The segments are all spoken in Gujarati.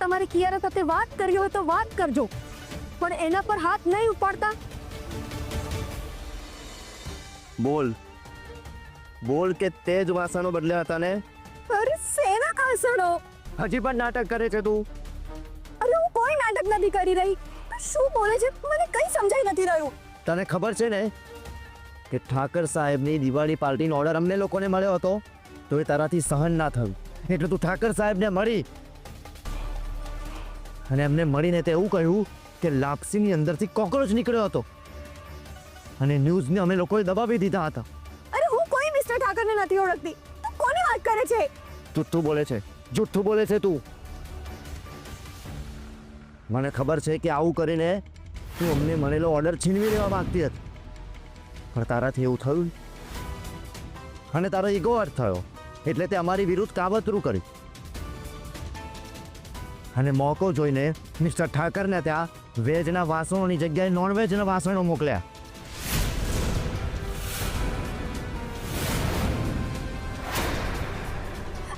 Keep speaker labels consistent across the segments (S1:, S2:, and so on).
S1: તમારે કિયારા સાથે વાત કરવી હોય તો વાત કરજો, પણ એના પર હાથ નહીં ઉપાડતા.
S2: બોલ બોલ કે તે જ વાસણો બદલ્યા હતા ને?
S1: અરે સેના વાસણો?
S2: હજી પણ નાટક કરે છે તું?
S1: અરે હું કોઈ નાટક નથી કરી રહી. તું શું બોલે છે મને કઈ સમજાઈ નથી રહ્યું.
S2: તને ખબર છે ને કે ઠાકર સાહેબની દિવાળી પાર્ટીનો ઓર્ડર અમને લોકોને મળ્યો હતો, તો એ તારાથી સહન ના થયું એટલે તું ઠાકર સાહેબને મળી અને એમને મળીને તે એવું કહ્યું કે લાપસીની અંદરથી કોકરોચ નીકળ્યો હતો અને ન્યૂઝને અમે લોકોએ દબાવી દીધા હતા.
S1: અરે હું કોઈ મિસ્ટર ઠાકરને નથી ઓળખતી. તું કોની વાત કરે છે?
S2: જુઠ્ઠું બોલે છે, જુઠ્ઠું બોલે છે તું. મને ખબર છે કે આવું કરીને તું અમને મળેલો ઓર્ડર છીનવી લેવા માંગતી હતી, પણ તારાથી એવું થયું અને તારો ઈગો હર્ટ થયો એટલે તે અમારી વિરુદ્ધ કાવતરું કર્યું અને મોકો જોઈને મિસ્ટર ઠાકરને ત્યાં વેજના વાસણોની જગ્યાએ નોનવેજના વાસણો મોકલ્યા.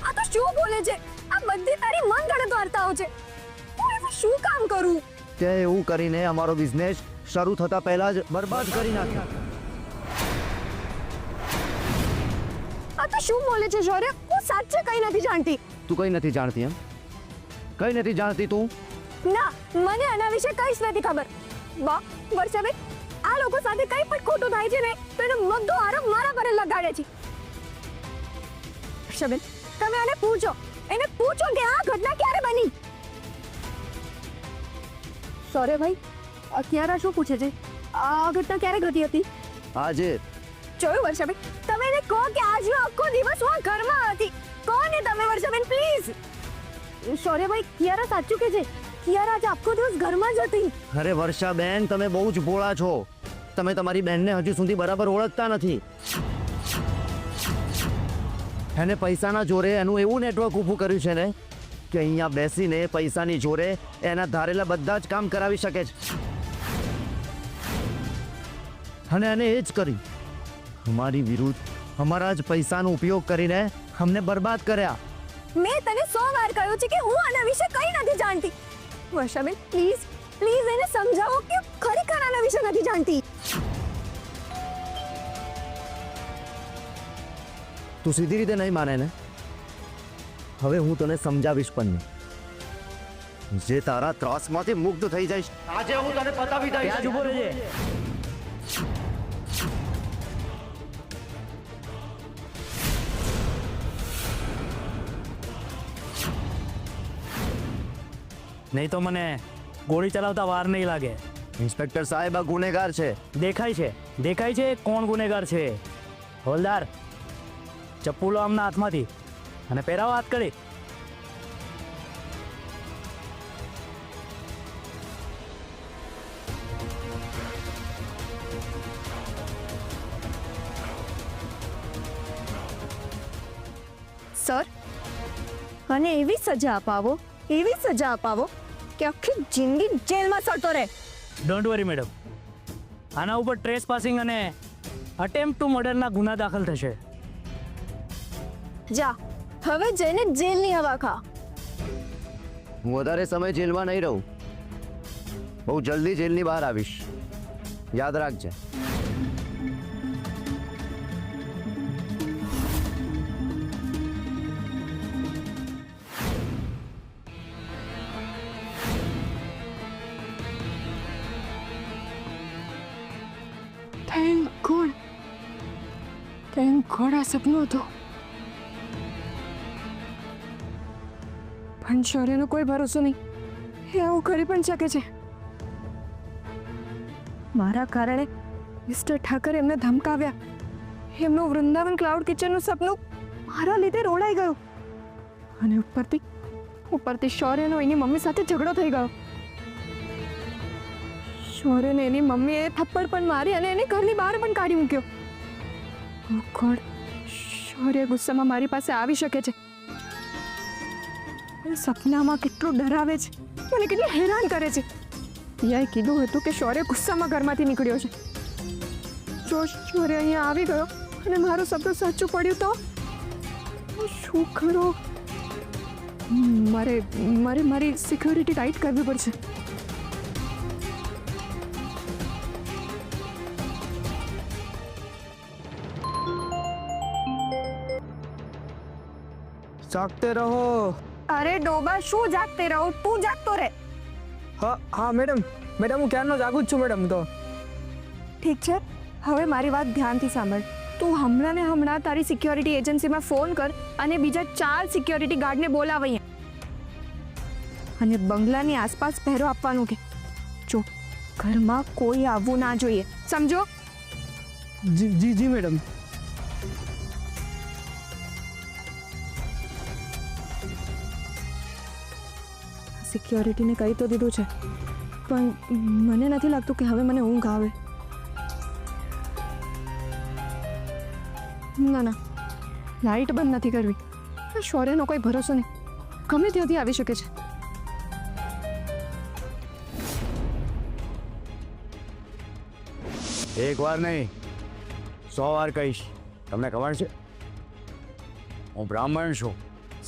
S1: આ તો શું બોલે છે? આ બધી તારી મન ગણત વાર્તાઓ છે. હું એવું શું કામ કરું?
S2: તે એવું કરીને અમારો બિઝનેસ શરૂ થતા પહેલા જ બરબાદ કરી નાખ્યો.
S1: આ તો શું બોલે છે શૌર્ય? હું સાચે કઈ નથી જાણતી.
S2: તું કઈ નથી જાણતી એમ? કઈ નથી જાણતી તું?
S1: ના, મને આના વિશે કઈ જ નથી ખબર. બા વર્ષાબેન, આ લોકો સાથે કઈ પણ ખોટું થાય છે ને તો એનો બધો આરોપ મારા પર જ લગાડે છે. વર્ષાબેન, તમે આને પૂછો, એને પૂછો કે આ ઘટના ક્યારે બની. સોરે ભાઈ, અત્યારે શું પૂછે છે? આ ઘટના ક્યારે ઘટી હતી?
S2: આજે.
S1: જોયું વર્ષાબેન, તમે એને કહો કે આજનો આખો દિવસ હું આ ઘરમાં હતી. કહો ને તમે વર્ષાબેન, પ્લીઝ. સોરે ભાઈ, કિયારા સાચું કે છે. કિયારા આજે આખો દિવસ ઘરમાં જ હતી.
S2: અરે વર્ષાબેન, તમે બહુ જ ભોળા છો. તમે તમારી બહેનને હજુ સુધી બરાબર ઓળખતા નથી. એને પૈસાના જોરે એનું એવું નેટવર્ક ઊભું કર્યું છે ને કે અહીંયા બેસીને પૈસાની જોરે એના ધારેલા બધા જ કામ કરાવી શકે છે અને એને એ જ કરી અમારી વિરુદ્ધ અમારા જ પૈસાનો ઉપયોગ કરીને અમને બરબાદ કર્યા.
S1: મેં તને 100 વાર કહ્યું છે કે હું આના વિશે કંઈ નથી જાણતી. વર્ષાબેન, પ્લીઝ પ્લીઝ એને સમજાવો કે ખરેખર આના વિશે નથી જાણતી.
S2: તું સીધી રીતે નહીં માને ને? હવે હું તને સમજાવીશ પણ જે તારા ત્રાસમાંથી મુક્ત થઈ જઈશ. આજે હું તને બતાવી દઈશ. ત્યાં જ ઊભો રહેજે.
S3: નહીં તો મને ગોળી ચલાવતા વાર નહીં લાગે.
S2: ઇન્સ્પેક્ટર સાહેબ, આ ગુનેગાર છે.
S3: દેખાય છે કોણ ગુનેગાર છે. હવલદાર, ચપ્પુ લો આમના હાથમાંથી અને પહેરાવો હાથકડી.
S1: સર, અને એવી સજા અપાવો કે આખી જિંદગી જેલમાં સડતો રહે.
S3: ડોન્ટ વરી મેડમ, આના ઉપર ટ્રેસ પાસિંગ અને અટેમ્પ્ટ ટુ મર્ડરના ગુના દાખલ થશે.
S1: જા, હવે જઈને જેલની હવા ખા.
S2: હું વધારે સમય જેલમાં નહીં રહું. બહુ જલ્દી જેલની બહાર આવીશ, યાદ રાખજે.
S1: થેન્ક ગોડ આ સપનું હતું. પણ શૌર્યનો કોઈ ભરોસો નહીં. એ આવું કરી પણ શકે છે. મારા કારણે મિસ્ટર ઠાકર એમને ધમકાવ્યા. એમનું વૃંદાવન ક્લાઉડ કિચનનું સપનું મારા લીધે રોડાઈ ગયું અને ઉપરથી શૌર્યનો એની મમ્મી સાથે ઝઘડો થઈ ગયો. શૌર્યને એની મમ્મીએ થપ્પડ પણ મારી અને એને ઘરની બહાર પણ કાઢી મૂક્યો. ઓ ગોડ, શૌર્ય ગુસ્સામાં મારી પાસે આવી શકે છે. સપનામાં કેટલું ડરાવે છે, મને કેટલી હેરાન કરે છે. પિયાએ કીધું હતું કે શૌર્ય ગુસ્સામાં ઘરમાંથી નીકળ્યો છે. જો શૌર્ય અહીંયા આવી ગયો અને મારું સપનું સાચું પડ્યું તો શું કરું? મારે મારે મારી સિક્યોરિટી ટાઈટ કરવી પડશે.
S4: જાગતે રહો.
S1: અરે ડોબા, શું જાગતે રહો? તું જાગતો રહે.
S4: હા હા મેડમ, હું ક્યારનો જાગું જ છું મેડમ. તો
S1: ઠીક છે, હવે મારી વાત ધ્યાનથી સાંભળ. તું હમણાં ને હમણાં તારી સિક્યોરિટી એજન્સીમાં ફોન કર અને બીજા 4 સિક્યોરિટી ગાર્ડને બોલાવ અહીંયા. અને બંગલાની આસપાસ પહેરો આપવાનું કે જો ઘરમાં કોઈ આવવું ના જોઈએ, સમજો?
S4: જી જી જી મેડમ.
S1: સિક્યોરિટીને કહી તો દીધું છે, પણ મને નથી લાગતું કે હવે મને ઊંઘ આવે. ના ના, લાઇટ બંધ નથી કરવી. શૌર્યનો કોઈ ભરોસો નહીં, ગમે ત્યાંથી આવી શકે છે.
S3: એક વાર નહીં 100 વાર કહીશ. તમને ખબર છે હું બ્રાહ્મણ છું,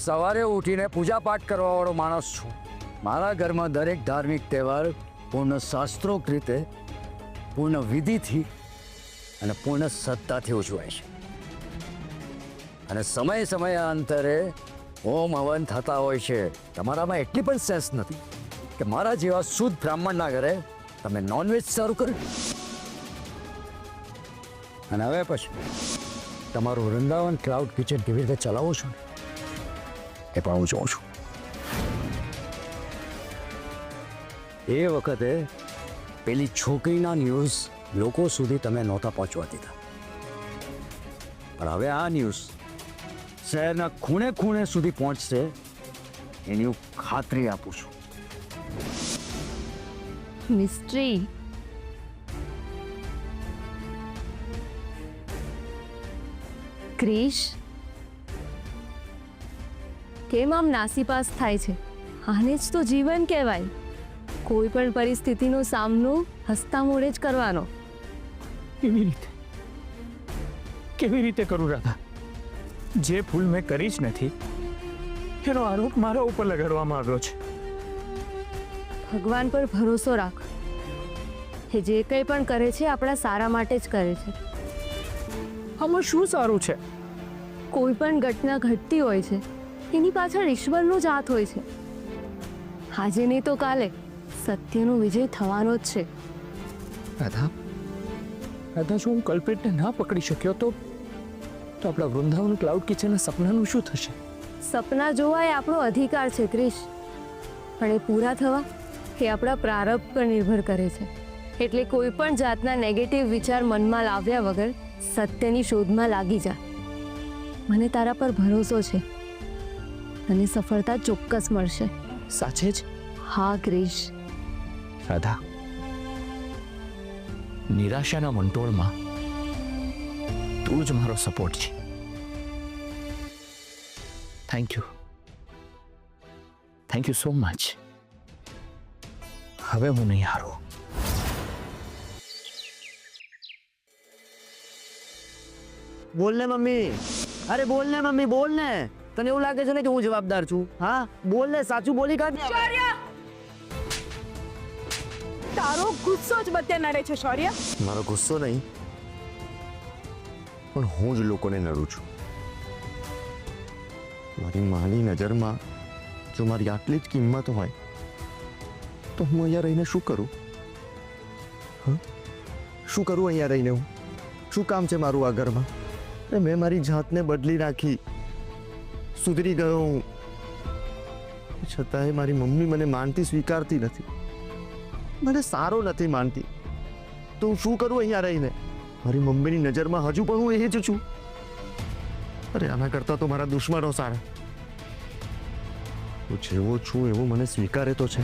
S3: સવારે ઉઠીને પૂજા પાઠ કરવાવાળો માણસ છું. મારા ઘરમાં દરેક ધાર્મિક તહેવાર પૂર્ણ શાસ્ત્રોક્ત રીતે, પૂર્ણ વિધિથી અને પૂર્ણ શ્રદ્ધાથી ઉજવાય છે. અને સમય સમયાંતરે હોમ હવન થતા હોય છે. તમારામાં એટલી પણ સેન્સ નથી કે મારા જેવા શુદ્ધ બ્રાહ્મણના ઘરે તમે નોનવેજ સર્વ કર્યું. અને હવે પછી તમારું વૃંદાવન ક્લાઉડ કિચન કેવી રીતે ચલાવો છો ને એ પણ હું જોઉં છું. એ વખતે પેલી છોકરીના ન્યૂઝ લોકો સુધી તમે નહોતા પહોંચવા દીધા, પણ હવે આ ન્યૂઝ શહેરના ખૂણે ખૂણે સુધી પહોંચશે એની હું ખાતરી આપું છું.
S1: મિસ્ટ્રી. ક્રિશ, કેમ આમ નાસીપાસ થાય છે? આને જ તો જીવન કહેવાય. કોઈ પણ પરિસ્થિતિનો સામનો હસતા મોઢે જ કરવાનો.
S4: કેવી રીતે કરું રાધા? જે ભૂલ મેં કરી જ નથી એનો આરોપ મારા ઉપર લગાડવામાં આવ્યો છે.
S1: ભગવાન પર ભરોસો રાખ. એ જે કંઈ પણ કરે છે આપણા સારા માટે જ કરે છે.
S4: આમાં શું સારું છે?
S1: કોઈ પણ ઘટના ઘટતી હોય છે એની પાછળ ઈશ્વરનો જ હાથ હોય છે. આજે નહીં તો કાલે સત્યનો વિજય થવાનો જ છે.
S4: રાધા શું હું કલ્પ્રિટને ના પકડી શક્યો તો આપણા વૃંદાવન ક્લાઉડ કિચનના સપનાનું શું થશે?
S1: સપના જોવા એ આપણો અધિકાર છે ક્રિશ, પણ એ પૂરા થવા એ આપણા પ્રારબ્ધ પર નિર્ભર કરે છે. એટલે કોઈ પણ જાતના નેગેટિવ વિચાર મનમાં લાવ્યા વગર સત્યની શોધમાં લાગી જા. મને તારા પર ભરોસો છે અને સફળતા ચોક્કસ મળશે.
S4: સાચે જ?
S1: હા ક્રિશ.
S4: રાધા, નિરાશાના મંટોળમાં તું જ મારો સપોર્ટ છે. Thank you so much. હવે હું નહીં હારું.
S2: બોલ ને મમ્મી. અરે બોલ ને મમ્મી, બોલ ને. તને એવું લાગે છે ને કે હું જવાબદાર છું? હા બોલ ને, સાચું બોલી કાઢ ને.
S1: તારો ગુસ્સો જ બધે નડે છે શૌર્ય.
S2: મારો ગુસ્સો નહીં, પણ હું જ લોકોને નડું છું. મારી માની નજરમાં જો મારી આટલી જ કિંમત હોય તો હું અહીંયા રહીને શું કરું? શું કરું અહીંયા રહીને? હું શું કામ છે મારું આ ઘરમાં? મેં મારી જાતને બદલી નાખી, સુધરી ગયો હું, છતાંય મારી મમ્મી મને માનતી સ્વીકારતી નથી, મને સારો નથી માનતી. તો હું શું કરું અહીંયા રહીને? મારી મમ્મીની નજરમાં હજુ પણ હું એ જ છું. અરે આના કરતાં તો મારા દુશ્મનો સારા. હું જેવો છું એવું મને સ્વીકારે તો છે.